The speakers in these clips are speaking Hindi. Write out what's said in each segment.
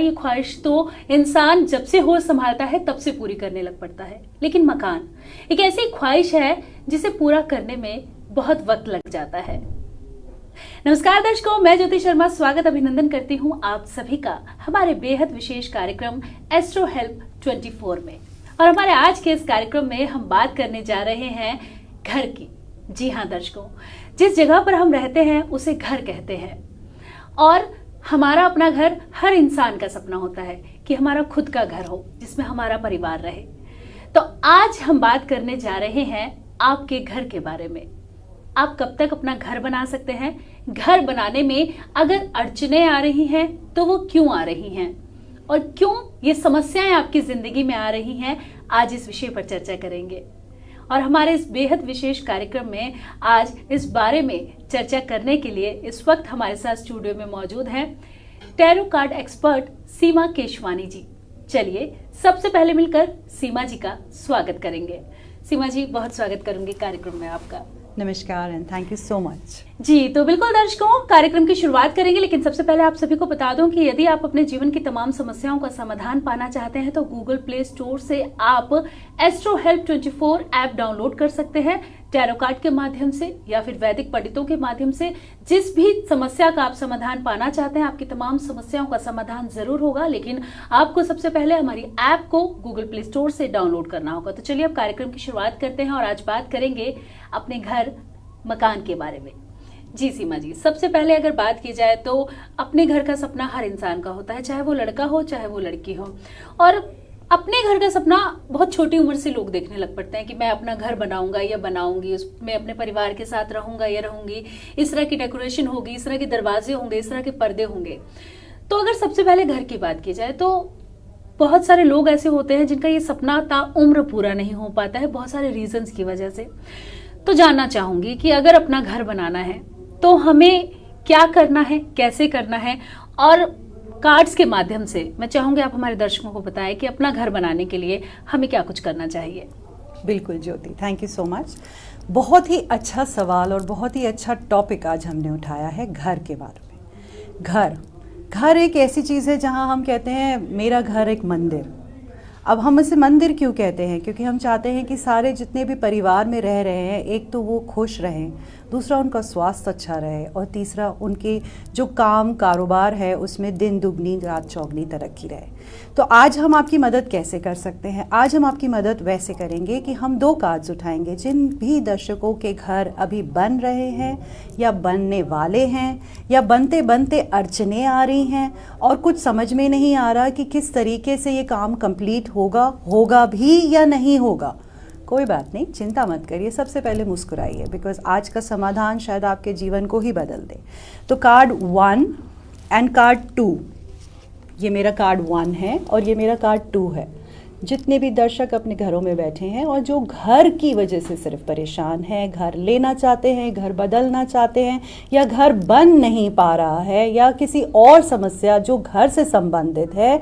ये ख्वाहिश तो इंसान जब से होश संभालता है तब से पूरी करने लग पड़ता है, लेकिन मकान एक ऐसी ख्वाहिश है जिसे पूरा करने में बहुत वक्त लग जाता है। नमस्कार दर्शकों, मैं ज्योति शर्मा स्वागत अभिनंदन करती हूँ आप सभी का हमारे बेहद विशेष कार्यक्रम एस्ट्रो हेल्प 24 में। और हमारे आज के इस कार्यक्रम में हम बात करने जा रहे हैं घर की। जी हाँ दर्शकों, जिस जगह पर हम रहते हैं उसे घर कहते हैं और हमारा अपना घर हर इंसान का सपना होता है कि हमारा खुद का घर हो जिसमें हमारा परिवार रहे। तो आज हम बात करने जा रहे हैं आपके घर के बारे में। आप कब तक अपना घर बना सकते हैं? घर बनाने में अगर अड़चनें आ रही हैं तो वो क्यों आ रही हैं और क्यों ये समस्याएं आपकी जिंदगी में आ रही हैं, आज इस विषय पर चर्चा करेंगे। और हमारे इस बेहद विशेष कार्यक्रम में आज इस बारे में चर्चा करने के लिए इस वक्त हमारे साथ स्टूडियो में मौजूद हैं टैरो कार्ड एक्सपर्ट सीमा केशवानी जी। चलिए सबसे पहले मिलकर सीमा जी का स्वागत करेंगे। सीमा जी, बहुत स्वागत करूंगी कार्यक्रम में आपका। नमस्कार and thank you so much. जी तो बिल्कुल दर्शकों, कार्यक्रम की शुरुआत करेंगे, लेकिन सबसे पहले आप सभी को बता दूं कि यदि आप अपने जीवन की तमाम समस्याओं का समाधान पाना चाहते हैं तो गूगल प्ले स्टोर से आप एस्ट्रो हेल्प 24 ऐप डाउनलोड कर सकते हैं टैरो कार्ड के माध्यम से या फिर वैदिक पंडितों के माध्यम से। जिस भी समस्या का आप समाधान पाना चाहते हैं, आपकी तमाम समस्याओं का समाधान जरूर होगा, लेकिन आपको सबसे पहले हमारी ऐप को गूगल प्ले स्टोर से डाउनलोड करना होगा। तो चलिए अब कार्यक्रम की शुरुआत करते हैं और आज बात करेंगे अपने घर मकान के बारे में। जी सीमा जी, सबसे पहले अगर बात की जाए तो अपने घर का सपना हर इंसान का होता है, चाहे वो लड़का हो चाहे वो लड़की हो। और अपने घर का सपना बहुत छोटी उम्र से लोग देखने लग पड़ते हैं कि मैं अपना घर बनाऊंगा या बनाऊंगी, उसमें अपने परिवार के साथ रहूंगा या रहूंगी, इस तरह की डेकोरेशन होगी, इस तरह के दरवाजे होंगे, इस तरह के पर्दे होंगे। तो अगर सबसे पहले घर की बात की जाए तो बहुत सारे लोग ऐसे होते हैं जिनका ये सपना ताउम्र पूरा नहीं हो पाता है, बहुत सारे रीजंस की वजह से। तो जानना चाहूंगी कि अगर अपना घर बनाना है तो हमें क्या करना है, कैसे करना है, और कार्ड्स के माध्यम से मैं चाहूंगी आप हमारे दर्शकों को बताएं कि अपना घर बनाने के लिए हमें क्या कुछ करना चाहिए। बिल्कुल ज्योति, थैंक यू सो मच। बहुत ही अच्छा सवाल और बहुत ही अच्छा टॉपिक आज हमने उठाया है घर के बारे में। घर एक ऐसी चीज़ है जहां हम कहते हैं मेरा घर एक मंदिर। अब हम इसे मंदिर क्यों कहते हैं? क्योंकि हम चाहते हैं कि सारे जितने भी परिवार में रह रहे हैं, एक तो वो खुश रहें, दूसरा उनका स्वास्थ्य अच्छा रहे, और तीसरा उनके जो काम कारोबार है उसमें दिन दुगनी रात चौगनी तरक्की रहे। तो आज हम आपकी मदद कैसे कर सकते हैं? आज हम आपकी मदद वैसे करेंगे कि हम 2 कार्ड्स उठाएंगे। जिन भी दर्शकों के घर अभी बन रहे हैं या बनने वाले हैं या बनते बनते अड़चनें आ रही हैं और कुछ समझ में नहीं आ रहा कि किस तरीके से ये काम कंप्लीट होगा भी या नहीं होगा, कोई बात नहीं, चिंता मत करिए। सबसे पहले मुस्कुराइए, बिकॉज आज का समाधान शायद आपके जीवन को ही बदल दे। तो कार्ड 1 एंड कार्ड 2, ये मेरा कार्ड 1 है और ये मेरा कार्ड 2 है। जितने भी दर्शक अपने घरों में बैठे हैं और जो घर की वजह से सिर्फ परेशान हैं, घर लेना चाहते हैं, घर बदलना चाहते हैं, या घर बन नहीं पा रहा है, या किसी और समस्या जो घर से संबंधित है,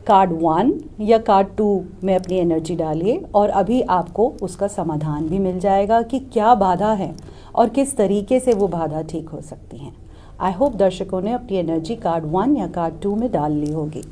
कार्ड 1 या कार्ड 2 में अपनी एनर्जी डालिए और अभी आपको उसका समाधान भी मिल जाएगा कि क्या बाधा है और किस तरीके से वो बाधा ठीक हो सकती हैं। आई होप दर्शकों ने अपनी एनर्जी कार्ड 1 या कार्ड 2 में डाल ली होगी।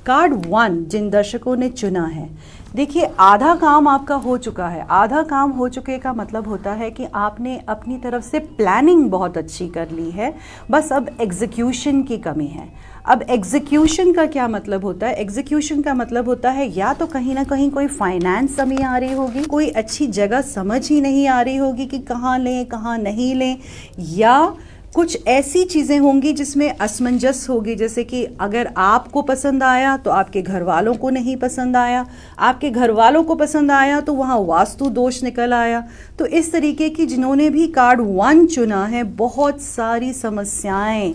कार्ड 1 जिन दर्शकों ने चुना है, देखिए आधा काम आपका हो चुका है। आधा काम हो चुके का मतलब होता है कि आपने अपनी तरफ से प्लानिंग बहुत अच्छी कर ली है, बस अब एग्जीक्यूशन की कमी है। अब एग्जीक्यूशन का क्या मतलब होता है? एग्जीक्यूशन का मतलब होता है या तो कहीं ना कहीं कोई फाइनेंस कमी आ रही होगी, कोई अच्छी जगह समझ ही नहीं आ रही होगी कि कहाँ लें कहाँ नहीं लें, या कुछ ऐसी चीज़ें होंगी जिसमें असमंजस होगी, जैसे कि अगर आपको पसंद आया तो आपके घर वालों को नहीं पसंद आया, आपके घर वालों को पसंद आया तो वहाँ वास्तु दोष निकल आया। तो इस तरीके की जिन्होंने भी कार्ड 1 चुना है, बहुत सारी समस्याएं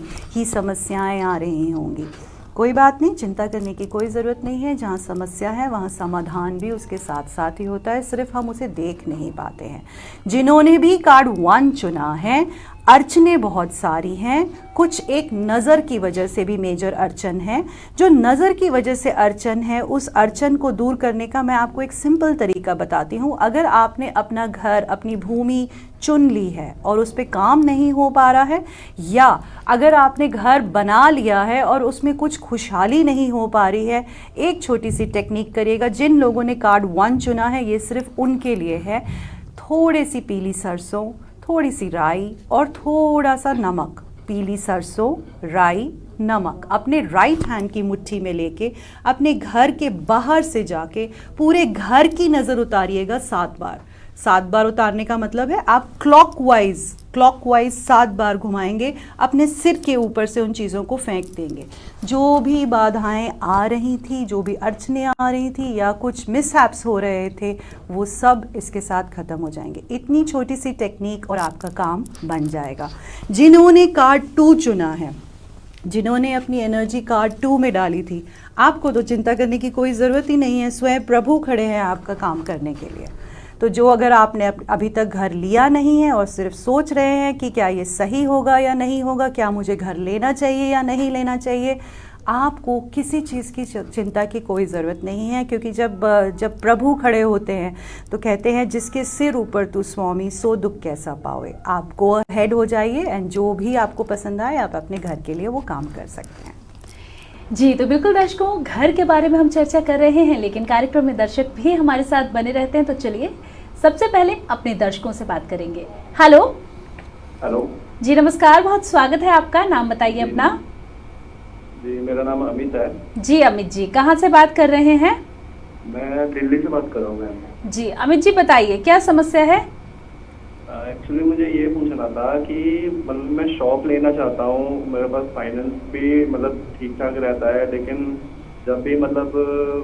आ रही होंगी। कोई बात नहीं, चिंता करने की कोई ज़रूरत नहीं है। जहाँ समस्या है वहाँ समाधान भी उसके साथ साथ ही होता है, सिर्फ हम उसे देख नहीं पाते हैं। जिन्होंने भी कार्ड 1 चुना है, अड़चनें बहुत सारी हैं, कुछ एक नज़र की वजह से भी मेजर अड़चन है। जो नज़र की वजह से अड़चन है, उस अड़चन को दूर करने का मैं आपको एक सिंपल तरीका बताती हूँ। अगर आपने अपना घर, अपनी भूमि चुन ली है और उस पर काम नहीं हो पा रहा है, या अगर आपने घर बना लिया है और उसमें कुछ खुशहाली नहीं हो पा रही है, एक छोटी सी टेक्निक करिएगा। जिन लोगों ने कार्ड 1 चुना है, ये सिर्फ उनके लिए है। थोड़ी सी पीली सरसों, थोड़ी सी राई और थोड़ा सा नमक, पीली सरसों, राई, नमक अपने राइट हैंड की मुट्ठी में लेके अपने घर के बाहर से जाके पूरे घर की नज़र उतारिएगा 7 बार। 7 बार उतारने का मतलब है आप क्लॉकवाइज 7 बार घुमाएंगे, अपने सिर के ऊपर से उन चीज़ों को फेंक देंगे। जो भी बाधाएं आ रही थी, जो भी अड़चनें आ रही थी या कुछ मिसहैप्स हो रहे थे, वो सब इसके साथ ख़त्म हो जाएंगे। इतनी छोटी सी टेक्निक और आपका काम बन जाएगा। जिन्होंने कार्ड 2 चुना है, जिन्होंने अपनी एनर्जी कार्ड 2 में डाली थी, आपको तो चिंता करने की कोई ज़रूरत ही नहीं है। स्वयं प्रभु खड़े हैं आपका काम करने के लिए। तो जो अगर आपने अभी तक घर लिया नहीं है और सिर्फ सोच रहे हैं कि क्या ये सही होगा या नहीं होगा, क्या मुझे घर लेना चाहिए या नहीं लेना चाहिए, आपको किसी चीज़ की चिंता की कोई ज़रूरत नहीं है। क्योंकि जब प्रभु खड़े होते हैं तो कहते हैं, जिसके सिर ऊपर तू स्वामी सो दुख कैसा पावे। आप गो अहेड हो जाइए एंड जो भी आपको पसंद आए आप अपने घर के लिए वो काम कर सकते हैं। जी, तो बिल्कुल दर्शकों, घर के बारे में हम चर्चा कर रहे हैं, लेकिन कार्यक्रम में दर्शक भी हमारे साथ बने रहते हैं। तो चलिए सबसे पहले अपने दर्शकों से बात करेंगे। हेलो जी, नमस्कार, बहुत स्वागत है आपका। नाम बताइए अपना। जी, मेरा नाम अमित है। जी अमित जी, कहाँ से बात कर रहे हैं? मैं दिल्ली से बात कर रहा हूँ मैम। जी अमित जी, बताइए क्या समस्या है? एक्चुअली मुझे ये पूछना था कि मतलब मैं शॉप लेना चाहता हूँ। मेरे पास फाइनेंस भी मतलब ठीक ठाक रहता है, लेकिन जब भी मतलब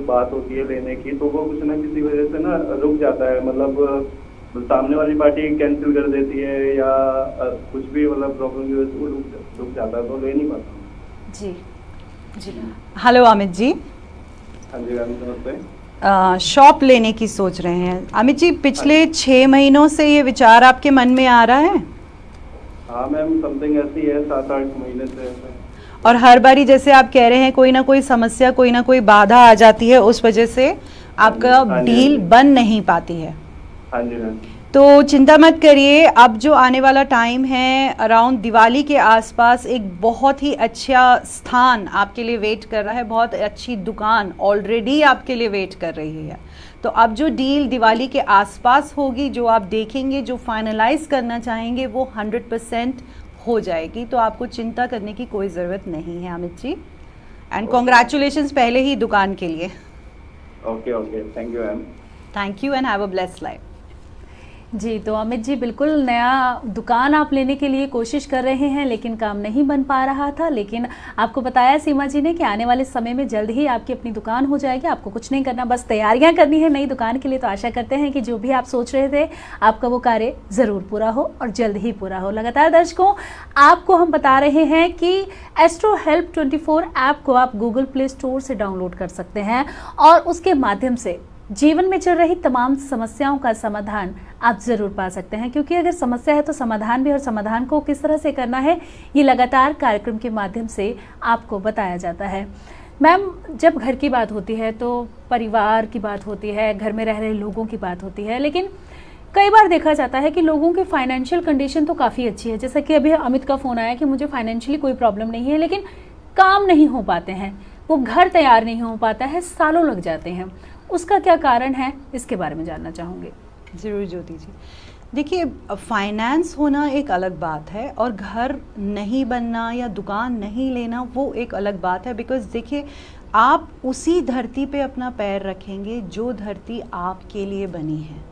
बात होती है लेने की तो वो कुछ ना किसी वजह से ना रुक जाता है। मतलब सामने वाली पार्टी कैंसिल कर देती है या कुछ भी मतलब प्रॉब्लम की वजह से वो रुक जाता है, तो ले नहीं पाता हूँ। जी जी, हेलो अमित जी। हाँ जी मैम, नमस्ते। शॉप लेने की सोच रहे हैं अमित जी, पिछले 6 महीनों से ये विचार आपके मन में आ रहा है? हाँ मैम, समथिंग ऐसी है, 7-8 महीने से ऐसा। और हर बारी जैसे आप कह रहे हैं कोई ना कोई समस्या, कोई ना कोई बाधा आ जाती है, उस वजह से आपका डील बन नहीं पाती है। हाँ जी मैम। तो चिंता मत करिए, अब जो आने वाला टाइम है अराउंड दिवाली के आसपास एक बहुत ही अच्छा स्थान आपके लिए वेट कर रहा है, बहुत अच्छी दुकान ऑलरेडी आपके लिए वेट कर रही है। तो अब जो डील दिवाली के आसपास होगी, जो आप देखेंगे, जो फाइनलाइज करना चाहेंगे, वो 100% हो जाएगी। तो आपको चिंता करने की कोई ज़रूरत नहीं है अमित जी। एंड कॉन्ग्रेचुलेशंस पहले ही दुकान के लिए। Okay, thank you ma'am. Thank you and have a blessed life. जी, तो अमित जी, बिल्कुल नया दुकान आप लेने के लिए कोशिश कर रहे हैं, लेकिन काम नहीं बन पा रहा था। लेकिन आपको बताया सीमा जी ने कि आने वाले समय में जल्द ही आपकी अपनी दुकान हो जाएगी। आपको कुछ नहीं करना, बस तैयारियां करनी है नई दुकान के लिए। तो आशा करते हैं कि जो भी आप सोच रहे थे, आपका वो कार्य ज़रूर पूरा हो और जल्द ही पूरा हो। लगातार दर्शकों, आपको हम बता रहे हैं कि एस्ट्रो हेल्प 24 ऐप को आप गूगल प्ले स्टोर से डाउनलोड कर सकते हैं और उसके माध्यम से जीवन में चल रही तमाम समस्याओं का समाधान आप ज़रूर पा सकते हैं। क्योंकि अगर समस्या है तो समाधान भी, और समाधान को किस तरह से करना है ये लगातार कार्यक्रम के माध्यम से आपको बताया जाता है। मैम, जब घर की बात होती है तो परिवार की बात होती है, घर में रह रहे लोगों की बात होती है, लेकिन कई बार देखा जाता है कि लोगों की फाइनेंशियल कंडीशन तो काफ़ी अच्छी है। जैसा कि अभी अमित का फ़ोन आया कि मुझे फाइनेंशियली कोई प्रॉब्लम नहीं है, लेकिन काम नहीं हो पाते हैं, वो घर तैयार नहीं हो पाता है, सालों लग जाते हैं। उसका क्या कारण है, इसके बारे में जानना चाहूँगी। ज़रूर ज्योति जी। देखिए, फाइनेंस होना एक अलग बात है और घर नहीं बनना या दुकान नहीं लेना वो एक अलग बात है। बिकॉज़ देखिए, आप उसी धरती पे अपना पैर रखेंगे जो धरती आपके लिए बनी है।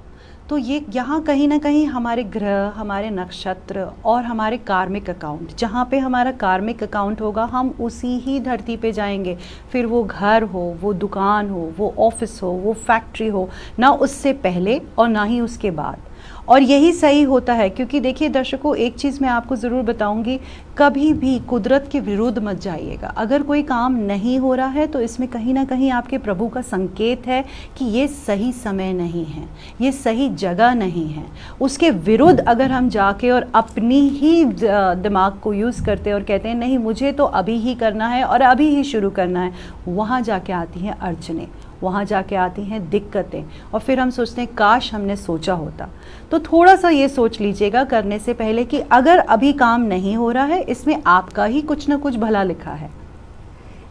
तो ये यहाँ कहीं ना कहीं हमारे ग्रह, हमारे नक्षत्र और हमारे कार्मिक अकाउंट, जहाँ पे हमारा कार्मिक अकाउंट होगा हम उसी ही धरती पे जाएंगे। फिर वो घर हो, वो दुकान हो, वो ऑफिस हो, वो फैक्ट्री हो, ना उससे पहले और ना ही उसके बाद। और यही सही होता है, क्योंकि देखिए दर्शकों, एक चीज़ मैं आपको ज़रूर बताऊंगी, कभी भी कुदरत के विरुद्ध मत जाइएगा। अगर कोई काम नहीं हो रहा है तो इसमें कहीं ना कहीं आपके प्रभु का संकेत है कि ये सही समय नहीं है, ये सही जगह नहीं है। उसके विरुद्ध अगर हम जाके और अपनी ही दिमाग को यूज़ करते हैं और कहते हैं नहीं मुझे तो अभी ही करना है और अभी ही शुरू करना है, वहाँ जाके आती हैं अड़चनें, वहाँ जाके आती हैं दिक्कतें, और फिर हम सोचते हैं काश हमने सोचा होता। तो थोड़ा सा ये सोच लीजिएगा करने से पहले कि अगर अभी काम नहीं हो रहा है, इसमें आपका ही कुछ ना कुछ भला लिखा है।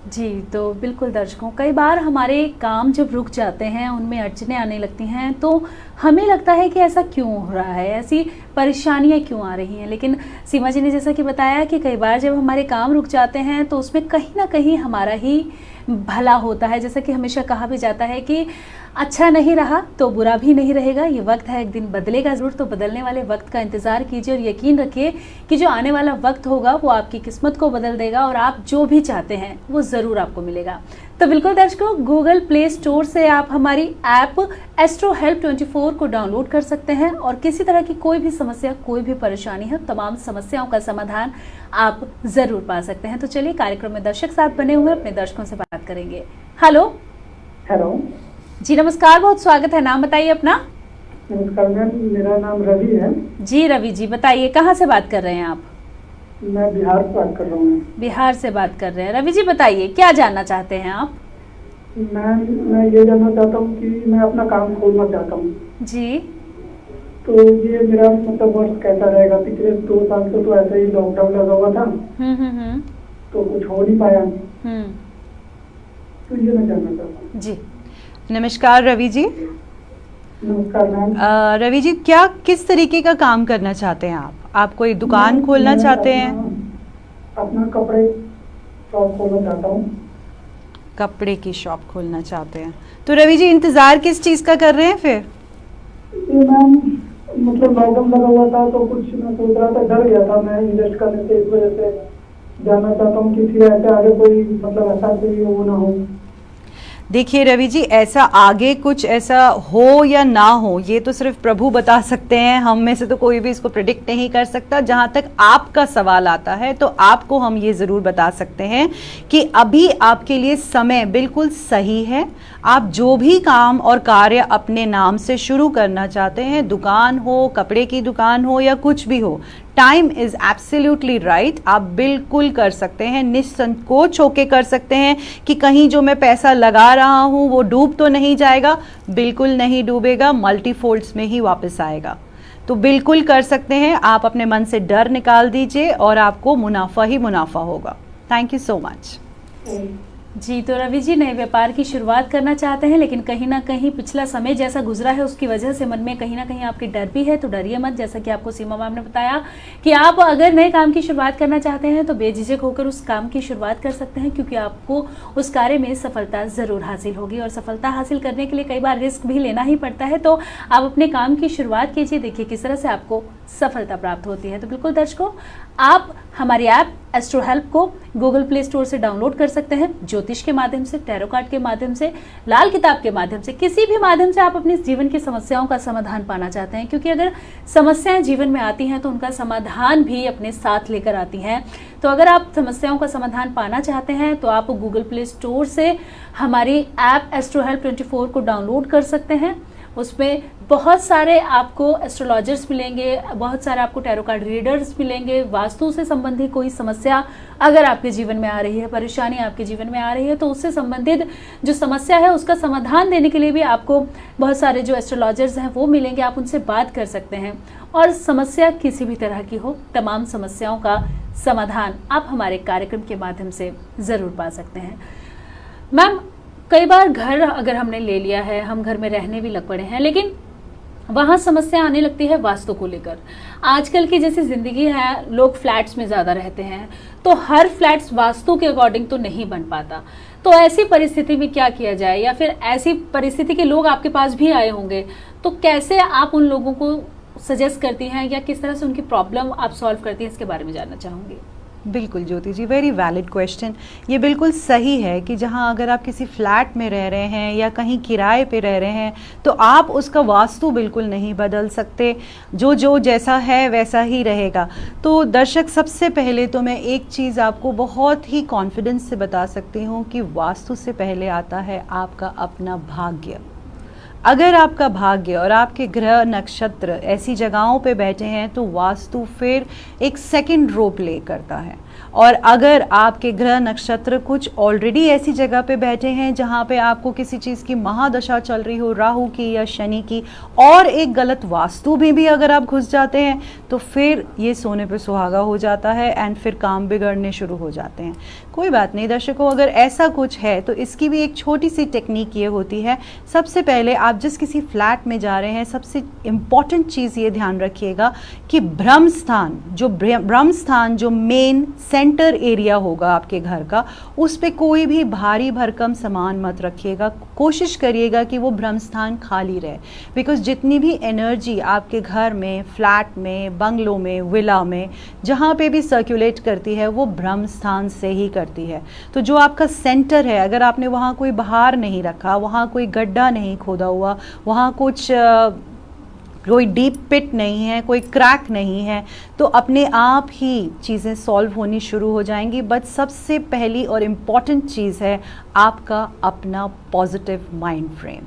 जी, तो बिल्कुल दर्शकों, कई बार हमारे काम जब रुक जाते हैं, उनमें अड़चनें आने लगती हैं, तो हमें लगता है कि ऐसा क्यों हो रहा है, ऐसी परेशानियां क्यों आ रही हैं। लेकिन सीमा जी ने जैसा कि बताया कि कई बार जब हमारे काम रुक जाते हैं तो उसमें कहीं ना कहीं हमारा ही भला होता है। जैसा कि हमेशा कहा भी जाता है कि अच्छा नहीं रहा तो बुरा भी नहीं रहेगा, ये वक्त है, एक दिन बदलेगा ज़रूर। तो बदलने वाले वक्त का इंतज़ार कीजिए और यकीन रखिए कि जो आने वाला वक्त होगा वो आपकी किस्मत को बदल देगा और आप जो भी चाहते हैं वो ज़रूर आपको मिलेगा। तो बिल्कुल दर्शकों, गूगल प्ले स्टोर से आप हमारी ऐप एस्ट्रो हेल्प 24 को डाउनलोड कर सकते हैं और किसी तरह की कोई भी समस्या, कोई भी परेशानी है, तमाम समस्याओं का समाधान आप ज़रूर पा सकते हैं। तो चलिए, कार्यक्रम में दर्शक साथ बने हुए अपने दर्शकों से बात करेंगे। हेलो जी, नमस्कार, बहुत स्वागत है। नाम बताइए अपना। नमस्कार मैम, मेरा नाम रवि है। जी रवि जी, बताइए कहाँ से बात कर रहे हैं आप? मैं बिहार से बात कर रहा हूँ। बिहार से बात कर रहे हैं। रवि जी बताइए, क्या जानना चाहते हैं आप? मैं ये जानना चाहता हूँ कि मैं अपना काम खोलना चाहता हूँ। जी। तो ये मेरा मतलब वर्ष कैसा रहेगा? पिछले 2 साल से तो ऐसे ही लॉकडाउन लगा हुआ था, तो कुछ हो नहीं पाया। तो ये मैं जानना चाहता हूँ। जी, नमस्कार रवि जी। नमस्कार मैम। रवि जी, क्या किस तरीके का काम करना चाहते हैं आप कोई दुकान खोलना चाहते हैं? अपना कपड़े शॉप खोलना चाहता हूँ। कपड़े की शॉप खोलना चाहते हैं, तो रवि जी इंतज़ार किस चीज़ का कर रहे हैं फिर? मैम मतलब लॉकडाउन लगा हुआ था तो कुछ मैं सोच रहा था, डर गया था मैं इन्वेस्ट करने से, इस वजह से जानना चाहता हूँ कि फिर ऐसे आगे कोई मतलब ऐसा कोई वो ना हो। देखिए रवि जी, ऐसा आगे कुछ ऐसा हो या ना हो ये तो सिर्फ प्रभु बता सकते हैं, हम में से तो कोई भी इसको प्रेडिक्ट नहीं कर सकता। जहाँ तक आपका सवाल आता है तो आपको हम ये ज़रूर बता सकते हैं कि अभी आपके लिए समय बिल्कुल सही है। आप जो भी काम और कार्य अपने नाम से शुरू करना चाहते हैं, दुकान हो, कपड़े की दुकान हो या कुछ भी हो, टाइम इज़ एब्सोल्युटली राइट। आप बिल्कुल कर सकते हैं, निसंकोच होके कर सकते हैं कि कहीं जो मैं पैसा लगा रहा हूँ वो डूब तो नहीं जाएगा। बिल्कुल नहीं डूबेगा, मल्टीफोल्ड्स में ही वापस आएगा। तो बिल्कुल कर सकते हैं, आप अपने मन से डर निकाल दीजिए और आपको मुनाफा ही मुनाफा होगा। Thank you so much. जी, तो रवि जी नए व्यापार की शुरुआत करना चाहते हैं, लेकिन कहीं ना कहीं पिछला समय जैसा गुजरा है उसकी वजह से मन में कहीं ना कहीं आपकी डर भी है। तो डरिए मत, जैसा कि आपको सीमा मैम ने बताया कि आप अगर नए काम की शुरुआत करना चाहते हैं तो बेझिझक होकर उस काम की शुरुआत कर सकते हैं, क्योंकि आपको उस कार्य में सफलता ज़रूर हासिल होगी। और सफलता हासिल करने के लिए कई बार रिस्क भी लेना ही पड़ता है। तो आप अपने काम की शुरुआत कीजिए, देखिए किस तरह से आपको सफलता प्राप्त होती है। तो बिल्कुल दर्शकों, आप हमारी ऐप एस्ट्रो हेल्प को गूगल प्ले स्टोर से डाउनलोड कर सकते हैं। ज्योतिष के माध्यम से, टैरो कार्ड के माध्यम से, लाल किताब के माध्यम से, किसी भी माध्यम से आप अपनी जीवन की समस्याओं का समाधान पाना चाहते हैं, क्योंकि अगर समस्याएं जीवन में आती हैं तो उनका समाधान भी अपने साथ लेकर आती हैं। तो अगर आप समस्याओं का समाधान पाना चाहते हैं तो आप गूगल प्ले स्टोर से हमारी ऐप एस्ट्रो हेल्प 24 को डाउनलोड कर सकते हैं। उसमें बहुत सारे आपको एस्ट्रोलॉजर्स मिलेंगे, बहुत सारे आपको टैरो कार्ड रीडर्स मिलेंगे। वास्तु से संबंधित कोई समस्या अगर आपके जीवन में आ रही है, परेशानी आपके जीवन में आ रही है, तो उससे संबंधित जो समस्या है उसका समाधान देने के लिए भी आपको बहुत सारे जो एस्ट्रोलॉजर्स हैं वो मिलेंगे। आप उनसे बात कर सकते हैं और समस्या किसी भी तरह की हो, तमाम समस्याओं का समाधान आप हमारे कार्यक्रम के माध्यम से ज़रूर पा सकते हैं। मैम, कई बार घर अगर हमने ले लिया है, हम घर में रहने भी लग पड़े हैं, लेकिन वहाँ समस्या आने लगती है वास्तु को लेकर। आजकल की जैसी ज़िंदगी है, लोग फ्लैट्स में ज़्यादा रहते हैं, तो हर फ्लैट्स वास्तु के अकॉर्डिंग तो नहीं बन पाता। तो ऐसी परिस्थिति में क्या किया जाए, या फिर ऐसी परिस्थिति के लोग आपके पास भी आए होंगे, तो कैसे आप उन लोगों को सजेस्ट करती हैं या किस तरह से उनकी प्रॉब्लम आप सॉल्व करती हैं, इसके बारे में जानना चाहूँगी। बिल्कुल ज्योति जी, वेरी वैलिड क्वेश्चन। ये बिल्कुल सही है कि जहाँ अगर आप किसी फ्लैट में रह रहे हैं या कहीं किराए पे रह रहे हैं तो आप उसका वास्तु बिल्कुल नहीं बदल सकते, जो जैसा है वैसा ही रहेगा। तो दर्शक, सबसे पहले तो मैं एक चीज़ आपको बहुत ही कॉन्फिडेंस से बता सकती हूँ कि वास्तु से पहले आता है आपका अपना भाग्य। अगर आपका भाग्य और आपके ग्रह नक्षत्र ऐसी जगहों पे बैठे हैं तो वास्तु फिर एक सेकंड रो प्ले करता है। और अगर आपके ग्रह नक्षत्र कुछ ऑलरेडी ऐसी जगह पे बैठे हैं जहाँ पे आपको किसी चीज़ की महादशा चल रही हो, राहु की या शनि की, और एक गलत वास्तु में भी अगर आप घुस जाते हैं तो फिर ये सोने पे सुहागा हो जाता है एंड फिर काम बिगड़ने शुरू हो जाते हैं। कोई बात नहीं दर्शकों, अगर ऐसा कुछ है तो इसकी भी एक छोटी सी टेक्निक ये होती है। सबसे पहले आप जिस किसी फ्लैट में जा रहे हैं, सबसे इम्पॉर्टेंट चीज़ ये ध्यान रखिएगा कि ब्रह्म स्थान जो मेन सेंटर एरिया होगा आपके घर का, उस पे कोई भी भारी भरकम सामान मत रखिएगा। कोशिश करिएगा कि वो ब्रह्म स्थान खाली रहे, बिकॉज जितनी भी एनर्जी आपके घर में, फ्लैट में, बंगलों में, विला में, जहाँ पे भी सर्कुलेट करती है वो ब्रह्म स्थान से ही करती है। तो जो आपका सेंटर है, अगर आपने वहाँ कोई बहार नहीं रखा, वहाँ कोई गड्ढा नहीं खोदा हुआ, वहाँ कोई डीप पिट नहीं है, कोई क्रैक नहीं है, तो अपने आप ही चीज़ें सॉल्व होनी शुरू हो जाएंगी। बट सबसे पहली और इम्पॉर्टेंट चीज़ है आपका अपना पॉजिटिव माइंड फ्रेम।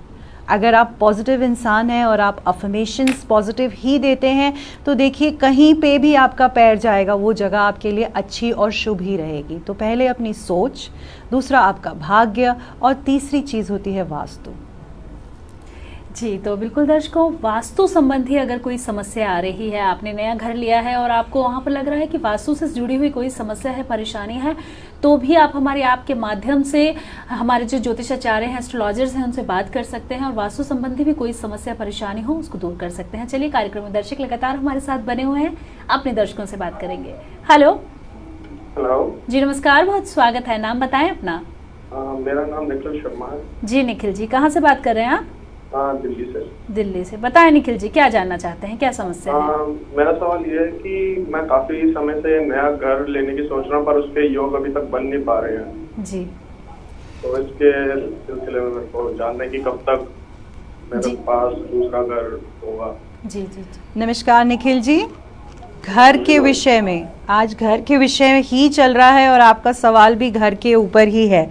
अगर आप पॉजिटिव इंसान हैं और आप अफर्मेशंस पॉजिटिव ही देते हैं तो देखिए कहीं पे भी आपका पैर जाएगा वो जगह आपके लिए अच्छी और शुभ ही रहेगी। तो पहले अपनी सोच, दूसरा आपका भाग्य, और तीसरी चीज़ होती है वास्तु। जी, तो बिल्कुल दर्शकों, वास्तु संबंधी अगर कोई समस्या आ रही है, आपने नया घर लिया है और आपको वहाँ पर लग रहा है कि वास्तु से जुड़ी हुई कोई समस्या है, परेशानी है, तो भी आप हमारे ऐप के माध्यम से हमारे जो ज्योतिषाचार्य हैं, एस्ट्रोलॉजर्स हैं, उनसे बात कर सकते हैं और वास्तु संबंधी भी कोई समस्या परेशानी हो उसको दूर कर सकते हैं। चलिए, कार्यक्रम में दर्शक लगातार हमारे साथ बने हुए हैं, अपने दर्शकों से बात करेंगे। हेलो जी, नमस्कार, बहुत स्वागत है। नाम बताएं अपना। मेरा नाम निखिल शर्मा है। जी निखिल जी, कहाँ से बात कर रहे हैं आप? दिल्ली से। दिल्ली से। बताएं निखिल जी, क्या जानना चाहते हैं, क्या समस्या है? मेरा सवाल ये है कि मैं काफी समय से नया घर लेने की सोच रहा हूँ, पर उसके योग अभी तक बन नहीं पा रहे हैं जी। तो इसके सिलसिले में मेरे को जानना है कि कब तक मेरे पास दूसरा घर होगा। जी जी जी। नमस्कार निखिल जी, घर के विषय में, आज घर के विषय ही चल रहा है और आपका सवाल भी घर के ऊपर ही है।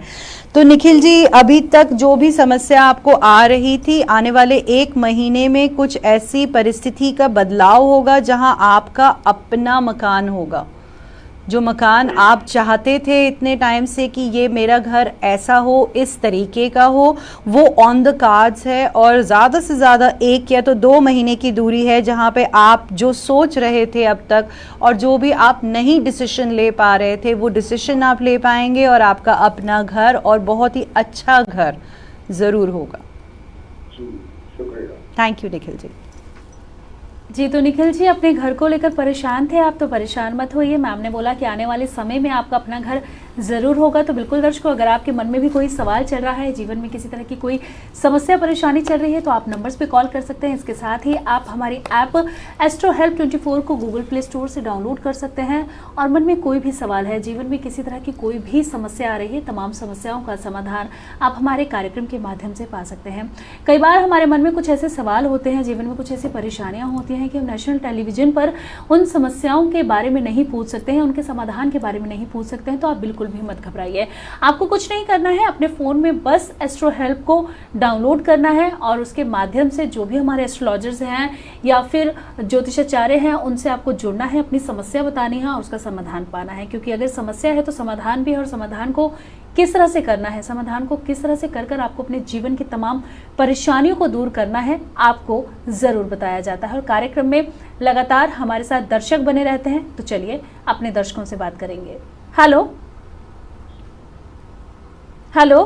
तो निखिल जी, अभी तक जो भी समस्या आपको आ रही थी, आने वाले 1 महीने में कुछ ऐसी परिस्थिति का बदलाव होगा जहां आपका अपना मकान होगा। जो मकान आप चाहते थे इतने टाइम से कि ये मेरा घर ऐसा हो, इस तरीके का हो, वो ऑन द कार्ड्स है। और ज़्यादा से ज़्यादा 1 या तो 2 महीने की दूरी है जहाँ पे आप जो सोच रहे थे अब तक और जो भी आप नहीं डिसीजन ले पा रहे थे, वो डिसीजन आप ले पाएंगे और आपका अपना घर और बहुत ही अच्छा घर ज़रूर होगा। शुक्रिया। Thank you Nikhil ji. जी, तो निखिल जी, अपने घर को लेकर परेशान थे आप, तो परेशान मत होइए। मैम ने बोला कि आने वाले समय में आपका अपना घर ज़रूर होगा। तो बिल्कुल दर्शकों, अगर आपके मन में भी कोई सवाल चल रहा है, जीवन में किसी तरह की कोई समस्या परेशानी चल रही है, तो आप नंबर्स पे कॉल कर सकते हैं। इसके साथ ही आप हमारी ऐप एस्ट्रो हेल्प 24 को गूगल प्ले स्टोर से डाउनलोड कर सकते हैं। और मन में कोई भी सवाल है, जीवन में किसी तरह की कोई भी समस्या आ रही है, तमाम समस्याओं का समाधान आप हमारे कार्यक्रम के माध्यम से पा सकते हैं। कई बार हमारे मन में कुछ ऐसे सवाल होते हैं, जीवन में कुछ ऐसी परेशानियाँ होती हैं कि हम नेशनल टेलीविजन पर उन समस्याओं के बारे में नहीं पूछ सकते हैं, उनके समाधान के बारे में नहीं पूछ सकते हैं। तो आप बिल्कुल भी मत घबराइए, आपको कुछ नहीं करना है, अपने फ़ोन में बस एस्ट्रो हेल्प को डाउनलोड करना है और उसके माध्यम से जो भी हमारे एस्ट्रोलॉजर्स हैं या फिर ज्योतिषाचार्य हैं, उनसे आपको जुड़ना है, अपनी समस्या बतानी है और उसका समाधान पाना है। क्योंकि अगर समस्या है तो समाधान भी है, और समाधान को किस तरह से करना है, समाधान को किस तरह से कर आपको अपने जीवन की तमाम परेशानियों को दूर करना है, आपको ज़रूर बताया जाता है। और कार्यक्रम में लगातार हमारे साथ दर्शक बने रहते हैं। तो चलिए अपने दर्शकों से बात करेंगे। हेलो हेलो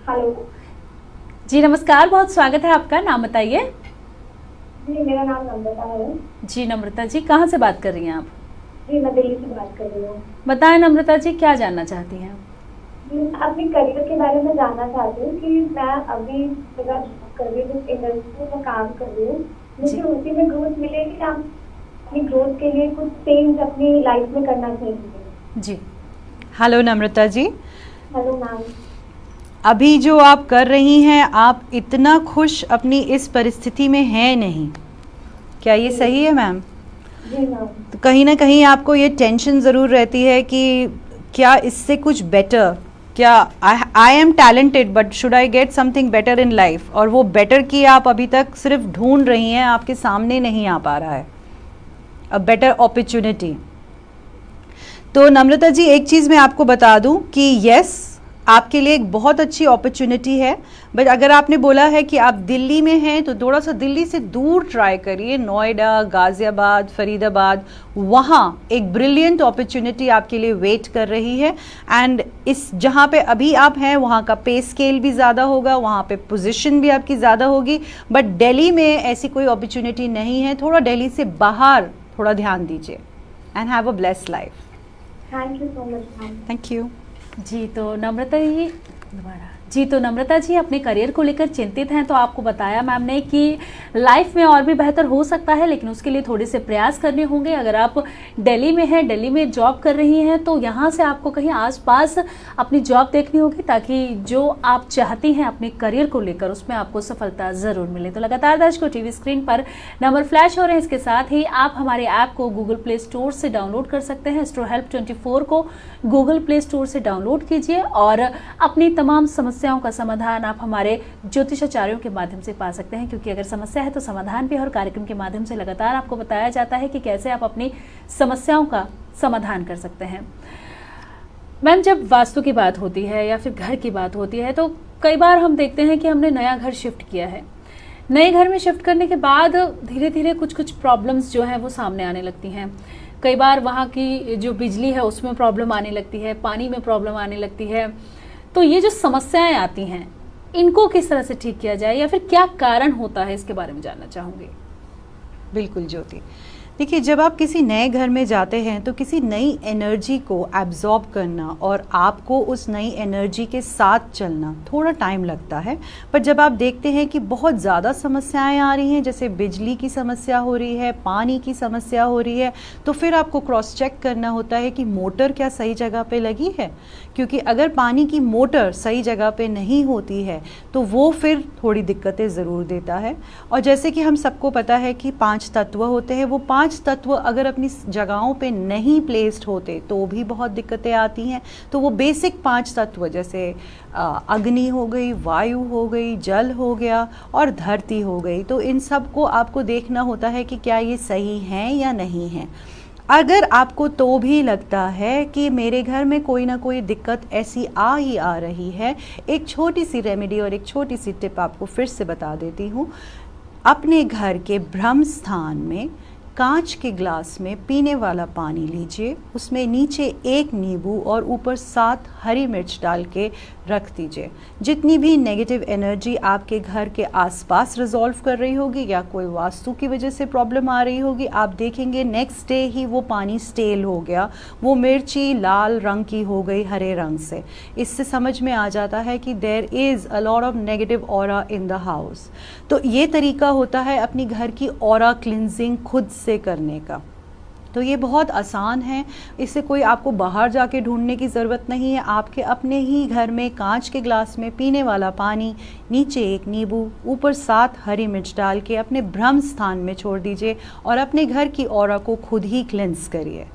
हेलो जी, नमस्कार, बहुत स्वागत है आपका। नाम बताइए। जी, मेरा नाम नम्रता है। जी नम्रता जी, कहाँ से बात कर रही हैं आप? जी, मैं दिल्ली से बात कर रही हूँ। बताएं नम्रता जी, क्या जानना चाहती हैं? अपने करियर के बारे में जानना चाहती हूँ कि मैं अभी जगह कर रही हूँ, जिस इंडस्ट्री में काम कर रही हूँ, मुझे उसी में ग्रोथ मिलेगी या अपनी ग्रोथ के लिए कुछ चेंज अपनी लाइफ में करना चाहिए। जी, हेलो नम्रता जी, हेलो मैम। अभी जो आप कर रही हैं, आप इतना खुश अपनी इस परिस्थिति में हैं नहीं, क्या ये सही है मैम? जी मैम। तो कहीं ना कहीं आपको ये टेंशन ज़रूर रहती है कि क्या इससे कुछ बेटर, क्या I am talented but should I get something better in life, और वो बेटर की आप अभी तक सिर्फ ढूंढ रही हैं, आपके सामने नहीं आ पा रहा है अ बेटर अपॉर्चुनिटी। तो नम्रता जी, एक चीज़ मैं आपको बता दूं कि यस, आपके लिए एक बहुत अच्छी अपॉर्चुनिटी है, बट अगर आपने बोला है कि आप दिल्ली में हैं तो थोड़ा सा दिल्ली से दूर ट्राई करिए, नोएडा, गाज़ियाबाद, फरीदाबाद, वहाँ एक ब्रिलियंट अपॉर्चुनिटी आपके लिए वेट कर रही है। एंड इस जहाँ पे अभी आप हैं वहाँ का पे स्केल भी ज़्यादा होगा, वहाँ पे पोजीशन भी आपकी ज़्यादा होगी, बट दिल्ली में ऐसी कोई अपॉर्चुनिटी नहीं है। थोड़ा दिल्ली से बाहर थोड़ा ध्यान दीजिए and have a blessed life. Thank you so much ma'am. Thank you. जी तो नम्रता जी अपने करियर को लेकर चिंतित हैं, तो आपको बताया मैम ने कि लाइफ में और भी बेहतर हो सकता है, लेकिन उसके लिए थोड़े से प्रयास करने होंगे। अगर आप दिल्ली में हैं, दिल्ली में जॉब कर रही हैं, तो यहाँ से आपको कहीं आसपास अपनी जॉब देखनी होगी, ताकि जो आप चाहती हैं अपने करियर को लेकर उसमें आपको सफलता ज़रूर मिले। तो लगातार दर्शकों टीवी स्क्रीन पर नंबर फ्लैश हो रहे हैं, इसके साथ ही आप हमारे ऐप को गूगल प्ले स्टोर से डाउनलोड कर सकते हैं। एस्ट्रो हेल्प 24 को गूगल प्ले स्टोर से डाउनलोड कीजिए और अपनी तमाम समस्याओं का समाधान आप हमारे ज्योतिषाचार्यों के माध्यम से पा सकते हैं, क्योंकि अगर समस्या है तो समाधान भी है, और कार्यक्रम के माध्यम से लगातार आपको बताया जाता है कि कैसे आप अपनी समस्याओं का समाधान कर सकते हैं। मैम, जब वास्तु की बात होती है या फिर घर की बात होती है, तो कई बार हम देखते हैं कि हमने नया घर शिफ्ट किया है, नए घर में शिफ्ट करने के बाद धीरे धीरे कुछ प्रॉब्लम्स जो हैं वो सामने आने लगती हैं। कई बार वहाँ की जो बिजली है उसमें प्रॉब्लम आने लगती है, पानी में प्रॉब्लम आने लगती है। तो ये जो समस्याएं आती हैं, इनको किस तरह से ठीक किया जाए या फिर क्या कारण होता है, इसके बारे में जानना चाहूँगी। बिल्कुल ज्योति, देखिए, जब आप किसी नए घर में जाते हैं तो किसी नई एनर्जी को एब्जॉर्ब करना और आपको उस नई एनर्जी के साथ चलना थोड़ा टाइम लगता है। पर जब आप देखते हैं कि बहुत ज़्यादा समस्याएं आ रही हैं, जैसे बिजली की समस्या हो रही है, पानी की समस्या हो रही है, तो फिर आपको क्रॉस चेक करना होता है कि मोटर क्या सही जगह पे लगी है, क्योंकि अगर पानी की मोटर सही जगह पे नहीं होती है तो वो फिर थोड़ी दिक्कतें ज़रूर देता है। और जैसे कि हम सबको पता है कि 5 तत्व होते हैं, वो 5 तत्व अगर अपनी जगहों पे नहीं प्लेस्ड होते तो भी बहुत दिक्कतें आती हैं। तो वो बेसिक 5 तत्व जैसे अग्नि हो गई, वायु हो गई, जल हो गया और धरती हो गई, तो इन सब को आपको देखना होता है कि क्या ये सही हैं या नहीं हैं। अगर आपको तो भी लगता है कि मेरे घर में कोई ना कोई दिक्कत ऐसी आ ही आ रही है, एक छोटी सी रेमेडी और एक छोटी सी टिप आपको फिर से बता देती हूँ। अपने घर के ब्रह्म स्थान में कांच के ग्लास में पीने वाला पानी लीजिए, उसमें नीचे 1 नींबू और ऊपर 7 हरी मिर्च डाल के रख दीजिए। जितनी भी नेगेटिव एनर्जी आपके घर के आसपास रिजॉल्व कर रही होगी या कोई वास्तु की वजह से प्रॉब्लम आ रही होगी, आप देखेंगे नेक्स्ट डे ही वो पानी स्टेल हो गया, वो मिर्ची लाल रंग की हो गई हरे रंग से। इससे समझ में आ जाता है कि there is a lot of negative aura in the house. तो ये तरीका होता है अपनी घर की ऑरा क्लिनजिंग खुद से करने का। तो ये बहुत आसान है, इससे कोई आपको बाहर जाके ढूंढने की ज़रूरत नहीं है। आपके अपने ही घर में कांच के ग्लास में पीने वाला पानी, नीचे 1 नींबू, ऊपर 7 हरी मिर्च डाल के अपने ब्रह्म स्थान में छोड़ दीजिए और अपने घर की ऑरा को खुद ही क्लेंस करिए।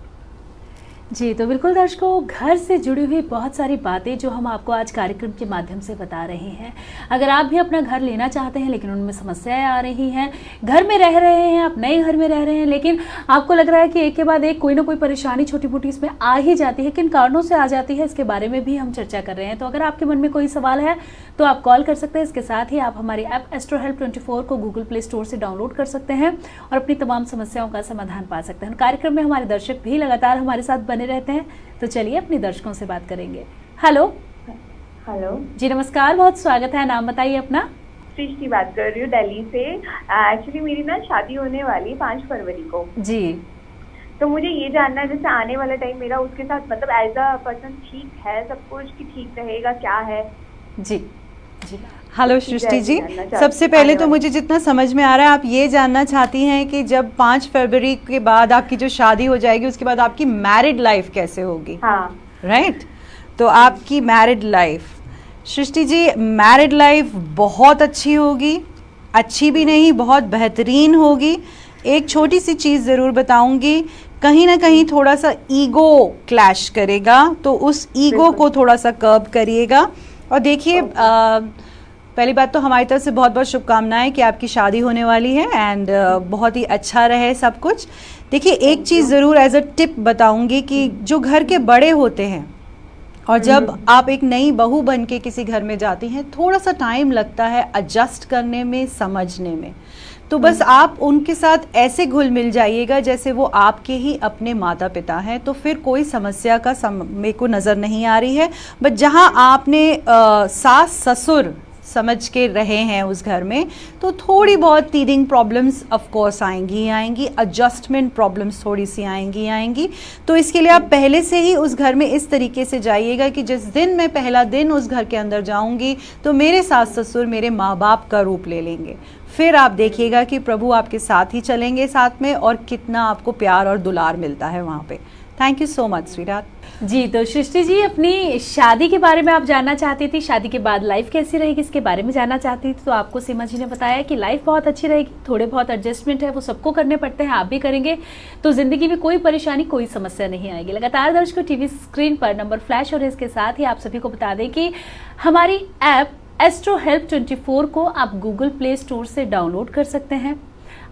जी तो बिल्कुल दर्शकों, घर से जुड़ी हुई बहुत सारी बातें जो हम आपको आज कार्यक्रम के माध्यम से बता रहे हैं। अगर आप भी अपना घर लेना चाहते हैं लेकिन उनमें समस्याएं आ रही हैं, घर में रह रहे हैं, आप नए घर में रह रहे हैं, लेकिन आपको लग रहा है कि एक के बाद एक कोई ना कोई परेशानी छोटी मोटी इसमें आ ही जाती है, किन कारणों से आ जाती है, इसके बारे में भी हम चर्चा कर रहे हैं। तो अगर आपके मन में कोई सवाल है तो आप कॉल कर सकते हैं। इसके साथ ही आप हमारी ऐप एस्ट्रो हेल्प 24 को गूगल प्ले स्टोर से डाउनलोड कर सकते हैं और अपनी तमाम समस्याओं का समाधान पा सकते हैं। कार्यक्रम में हमारे दर्शक भी लगातार हमारे साथ बने रहते हैं, तो चलिए अपने दर्शकों से बात करेंगे। हेलो हेलो जी, नमस्कार, बहुत स्वागत है। नाम बताइए अपना। सृष्टि बात कर रही हूँ दिल्ली से। एक्चुअली मेरी ना शादी होने वाली 5 फरवरी को जी। तो मुझे ये जानना है, जैसे आने वाला टाइम मेरा उसके साथ मतलब एज अ पर्सन ठीक है सब कुछ, कि ठीक रहेगा क्या है? जी जी हेलो सृष्टि जी, जानना चाहती सबसे हूँ, पहले आने तो वाले- मुझे जितना समझ में आ रहा है आप ये जानना चाहती हैं कि जब 5 फरवरी के बाद आपकी जो शादी हो जाएगी उसके बाद आपकी मैरिड लाइफ कैसे होगी, हाँ राइट? तो आपकी married life, Srishti ji, married life बहुत अच्छी होगी, अच्छी भी नहीं बहुत बेहतरीन होगी। एक छोटी सी चीज़ ज़रूर बताऊंगी, कहीं ना कहीं थोड़ा सा ईगो क्लैश करेगा, तो उस ईगो को थोड़ा सा कर्ब करिएगा। और देखिए पहली बात तो हमारी तरफ से बहुत बहुत शुभकामनाएं कि आपकी शादी होने वाली है एंड बहुत ही अच्छा रहे सब कुछ। देखिए एक चीज़ ज़रूर एज अ टिप बताऊंगी कि जो घर के बड़े होते हैं और जब आप एक नई बहू बन के किसी घर में जाती हैं, थोड़ा सा टाइम लगता है एडजस्ट करने में, समझने में। तो बस आप उनके साथ ऐसे घुल मिल जाइएगा जैसे वो आपके ही अपने माता पिता हैं, तो फिर कोई समस्या का मेरे को नज़र नहीं आ रही है। बट जहाँ आपने सास ससुर समझ के रहे हैं उस घर में, तो थोड़ी बहुत टीदिंग प्रॉब्लम्स ऑफ कोर्स आएंगी ही आएंगी, एडजस्टमेंट प्रॉब्लम्स थोड़ी सी आएंगी ही आएंगी। तो इसके लिए आप पहले से ही उस घर में इस तरीके से जाइएगा कि जिस दिन मैं पहला दिन उस घर के अंदर जाऊंगी तो मेरे सास ससुर मेरे माँ बाप का रूप ले लेंगे। फिर आप देखिएगा कि प्रभु आपके साथ ही चलेंगे साथ में, और कितना आपको प्यार और दुलार मिलता है वहाँ पे। Thank you so much sweetheart. जी, तो सृष्टि जी अपनी शादी के बारे में आप जानना चाहती थी, शादी के बाद लाइफ कैसी रहेगी इसके बारे में जानना चाहती थी, तो आपको सीमा जी ने बताया कि लाइफ बहुत अच्छी रहेगी, थोड़े बहुत एडजस्टमेंट है वो सबको करने पड़ते हैं, आप भी करेंगे तो जिंदगी में कोई परेशानी कोई समस्या नहीं आएगी। लगातार दर्शकों टीवी स्क्रीन पर नंबर फ्लैश हो रहे, इसके साथ ही आप सभी को बता दें कि हमारी ऐप एस्ट्रो हेल्प 24 को आप गूगल प्ले स्टोर से डाउनलोड कर सकते हैं।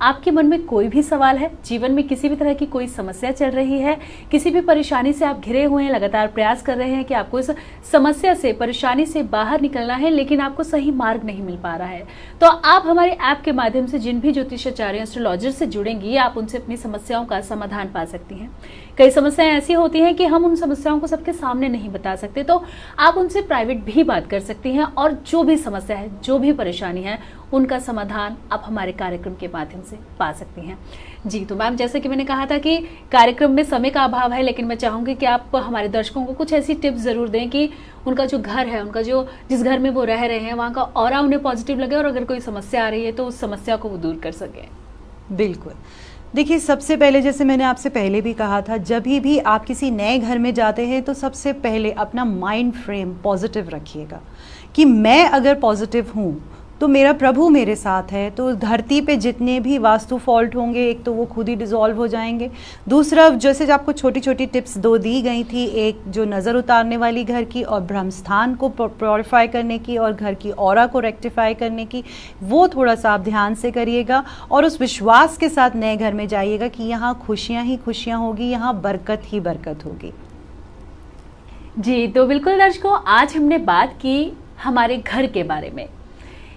आपके मन में कोई भी सवाल है, जीवन में किसी भी तरह की कोई समस्या चल रही है, किसी भी परेशानी से आप घिरे हुए हैं, लगातार प्रयास कर रहे हैं कि आपको इस समस्या से, परेशानी से बाहर निकलना है, लेकिन आपको सही मार्ग नहीं मिल पा रहा है, तो आप हमारे ऐप के माध्यम से जिन भी ज्योतिषाचार्य एस्ट्रोलॉजर से जुड़ेंगी, आप उनसे अपनी समस्याओं का समाधान पा सकती हैं। कई समस्याएं ऐसी होती हैं कि हम उन समस्याओं को सबके सामने नहीं बता सकते, तो आप उनसे प्राइवेट भी बात कर सकती हैं और जो भी समस्या है, जो भी परेशानी है, उनका समाधान आप हमारे कार्यक्रम के माध्यम से पा सकती हैं। जी, तो मैम जैसे कि मैंने कहा था कि कार्यक्रम में समय का अभाव है, लेकिन मैं चाहूंगी कि आप हमारे दर्शकों को कुछ ऐसी टिप्स जरूर दें कि उनका जो घर है, उनका जो जिस घर में वो रह रहे हैं, वहाँ का ऑरा उन्हें पॉजिटिव लगे और अगर कोई समस्या आ रही है तो उस समस्या को वो दूर कर सके। बिल्कुल, देखिए सबसे पहले जैसे मैंने आपसे पहले भी कहा था, जब भी आप किसी नए घर में जाते हैं तो सबसे पहले अपना माइंड फ्रेम पॉजिटिव रखिएगा कि मैं अगर पॉजिटिव हूँ तो मेरा प्रभु मेरे साथ है, तो धरती पे जितने भी वास्तु फॉल्ट होंगे एक तो वो खुद ही डिसॉल्व हो जाएंगे। दूसरा, जैसे आपको छोटी छोटी टिप्स 2 दी गई थी, एक जो नज़र उतारने वाली घर की और ब्रह्मस्थान को प्योरीफाई करने की और घर की ऑरा को रेक्टिफाई करने की, वो थोड़ा सा आप ध्यान से करिएगा और उस विश्वास के साथ नए घर में जाइएगा कि यहाँ खुशियाँ ही खुशियाँ होगी, यहाँ बरकत ही बरकत होगी। जी, तो बिल्कुल दर्शकों, आज हमने बात की हमारे घर के बारे में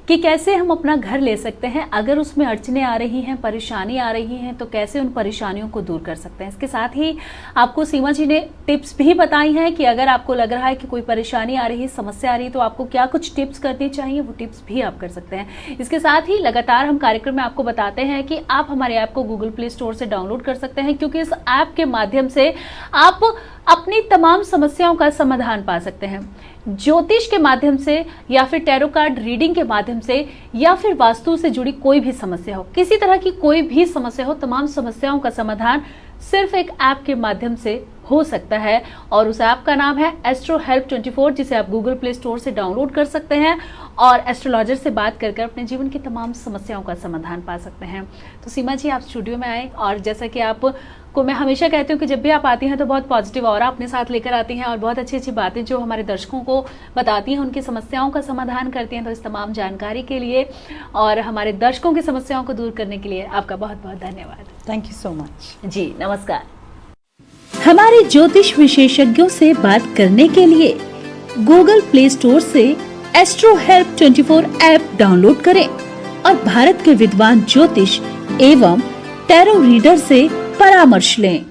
कि कैसे हम अपना घर ले सकते हैं, अगर उसमें अड़चने आ रही हैं, परेशानी आ रही हैं, तो कैसे उन परेशानियों को दूर कर सकते हैं। इसके साथ ही आपको सीमा जी ने टिप्स भी बताई हैं कि अगर आपको लग रहा है कि कोई परेशानी आ रही है, समस्या आ रही है, तो आपको क्या कुछ टिप्स करनी चाहिए, वो टिप्स भी आप कर सकते हैं। इसके साथ ही लगातार हम कार्यक्रम में आपको बताते हैं कि आप हमारे ऐप को गूगल प्ले स्टोर से डाउनलोड कर सकते हैं, क्योंकि इस ऐप के माध्यम से आप अपनी तमाम समस्याओं का समाधान पा सकते हैं। ज्योतिष के माध्यम से या फिर टैरो कार्ड रीडिंग के माध्यम से या फिर वास्तु से जुड़ी कोई भी समस्या हो, किसी तरह की कोई भी समस्या हो, तमाम समस्याओं का समाधान सिर्फ एक ऐप के माध्यम से हो सकता है और उस ऐप का नाम है एस्ट्रो हेल्प 24, जिसे आप गूगल प्ले स्टोर से डाउनलोड कर सकते हैं और एस्ट्रोलॉजर से बात कर अपने जीवन की तमाम समस्याओं का समाधान पा सकते हैं। तो सीमा जी, आप स्टूडियो में आए और जैसा कि आपको मैं हमेशा कहती हूँ कि जब भी आप आती हैं तो बहुत पॉजिटिव ऑरा अपने साथ लेकर आती हैं और बहुत अच्छी अच्छी बातें जो हमारे दर्शकों को बताती हैं, उनकी समस्याओं का समाधान करती हैं। तो इस तमाम जानकारी के लिए और हमारे दर्शकों की समस्याओं को दूर करने के लिए आपका बहुत बहुत धन्यवाद। Thank you so much. जी, नमस्कार। हमारे ज्योतिष विशेषज्ञों से बात करने के लिए गूगल प्ले स्टोर से एस्ट्रो हेल्प 24 ऐप डाउनलोड करें और भारत के विद्वान ज्योतिष एवं टैरो रीडर से परामर्श लें।